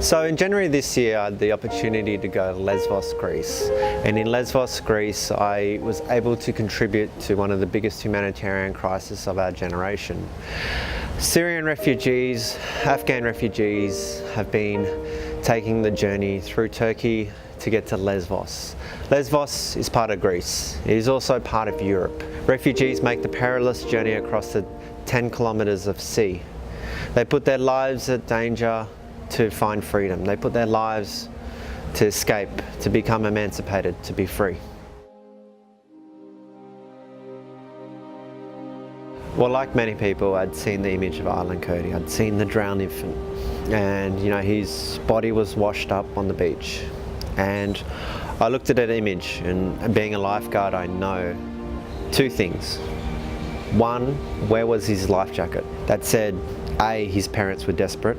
So in January this year, I had the opportunity to go to Lesvos, Greece. And in Lesvos, Greece, I was able to contribute to one of the biggest humanitarian crises of our generation. Syrian refugees, Afghan refugees have been taking the journey through Turkey to get to Lesvos. Lesvos is part of Greece. It is also part of Europe. Refugees make the perilous journey across the 10 kilometers of sea. They put their lives at danger to find freedom. They put their lives to escape, to become emancipated, to be free. Well, like many people, I'd seen the image of Ireland Cody. I'd seen the drowned infant, and his body was washed up on the beach. And I looked at that image, and being a lifeguard, I know two things. One, where was his life jacket? That said, A, his parents were desperate,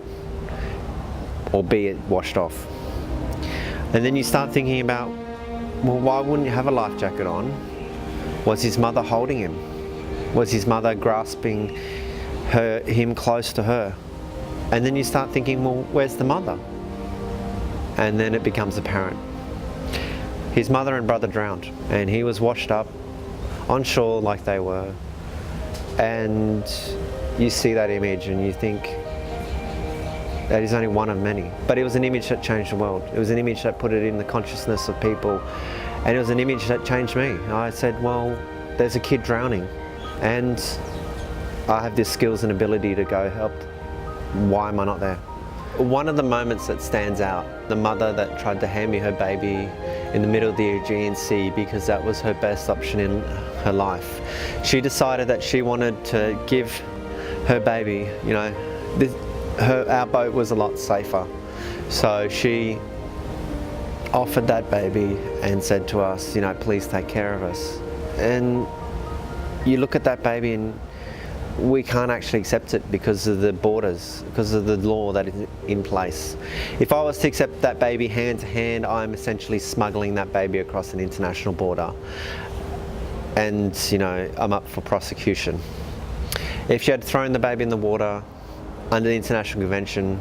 or B, it washed off. And then you start thinking about, well, why wouldn't you have a life jacket on? Was his mother holding him? Was his mother grasping him close to her? And then you start thinking, well, where's the mother? And then it becomes apparent. His mother and brother drowned, and he was washed up on shore like they were. And you see that image and you think, that is only one of many. But it was an image that changed the world. It was an image that put it in the consciousness of people. And it was an image that changed me. I said, well, there's a kid drowning, and I have the skills and ability to go help. Why am I not there? One of the moments that stands out, the mother that tried to hand me her baby in the middle of the Aegean Sea because that was her best option in her life. She decided that she wanted to give her baby, our boat was a lot safer. So she offered that baby and said to us, please take care of us. And you look at that baby and we can't actually accept it because of the borders, because of the law that is in place. If I was to accept that baby hand to hand, I'm essentially smuggling that baby across an international border. And, I'm up for prosecution. If you had thrown the baby in the water under the International Convention,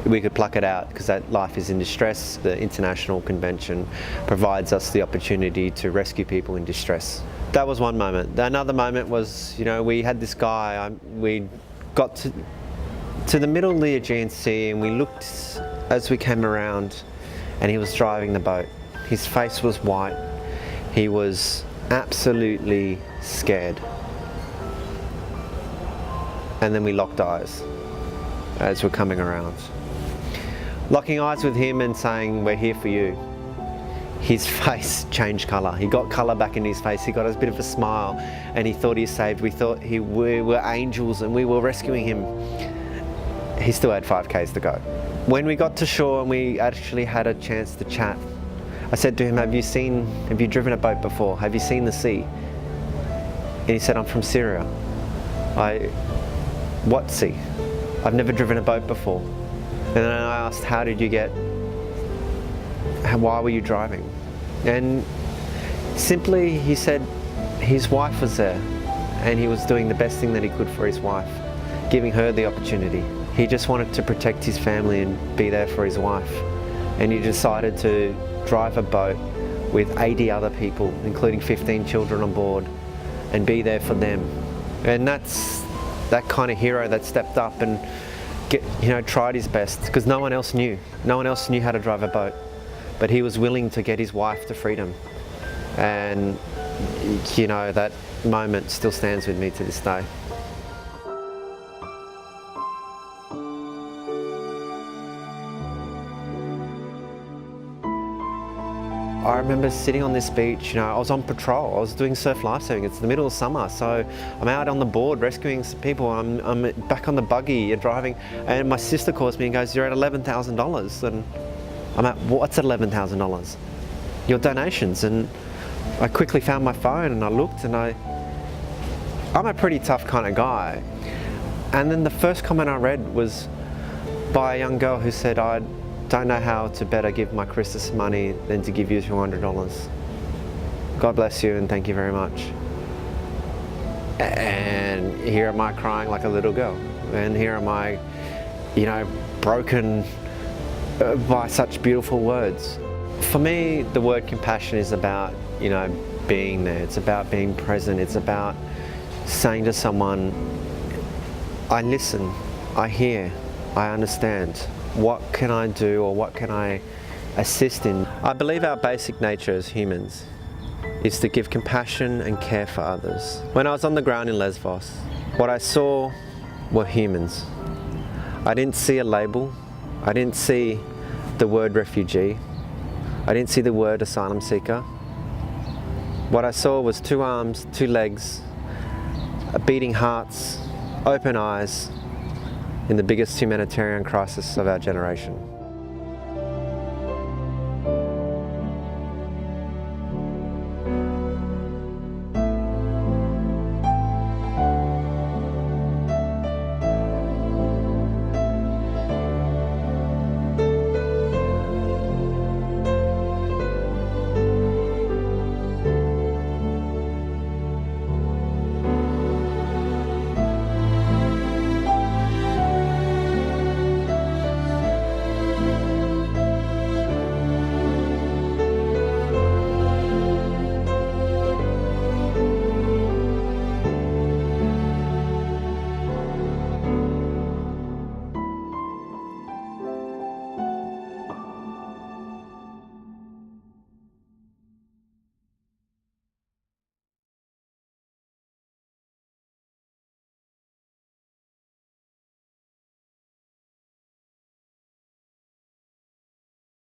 we could pluck it out because that life is in distress. The International Convention provides us the opportunity to rescue people in distress. That was one moment. Another moment was, we had this guy, we got to the middle of the Aegean Sea, and we looked as we came around, and he was driving the boat. His face was white. He was absolutely scared. And then we locked eyes as we're coming around. Locking eyes with him and saying, we're here for you. His face changed colour. He got colour back in his face. He got a bit of a smile, and he thought he was saved. We thought we were angels and we were rescuing him. He still had 5 Ks to go. When we got to shore and we actually had a chance to chat, I said to him, have you driven a boat before? Have you seen the sea? And he said, I'm from Syria. What sea? I've never driven a boat before. And then I asked, why were you driving? And simply he said his wife was there, and he was doing the best thing that he could for his wife, giving her the opportunity. He just wanted to protect his family and be there for his wife. And he decided to drive a boat with 80 other people, including 15 children on board, and be there for them. And that's that kind of hero that stepped up and tried his best, because no one else knew. No one else knew how to drive a boat. But he was willing to get his wife to freedom. And, that moment still stands with me to this day. I remember sitting on this beach, I was on patrol, I was doing surf lifesaving, it's the middle of summer, so I'm out on the board rescuing some people, I'm back on the buggy driving, and my sister calls me and goes, you're at $11,000, and I'm at, what's $11,000? Your donations. And I quickly found my phone and I looked, and I'm a pretty tough kind of guy. And then the first comment I read was by a young girl who said, I don't know how to better give my Christmas money than to give you $200. God bless you and thank you very much. And here am I crying like a little girl. And here am I, broken by such beautiful words. For me, the word compassion is about, you know, being there. It's about being present. It's about saying to someone, I listen, I hear, I understand. What can I do, or what can I assist in? I believe our basic nature as humans is to give compassion and care for others. When I was on the ground in Lesvos, what I saw were humans. I didn't see a label. I didn't see the word refugee. I didn't see the word asylum seeker. What I saw was 2 arms, 2 legs, beating hearts, open eyes in the biggest humanitarian crisis of our generation.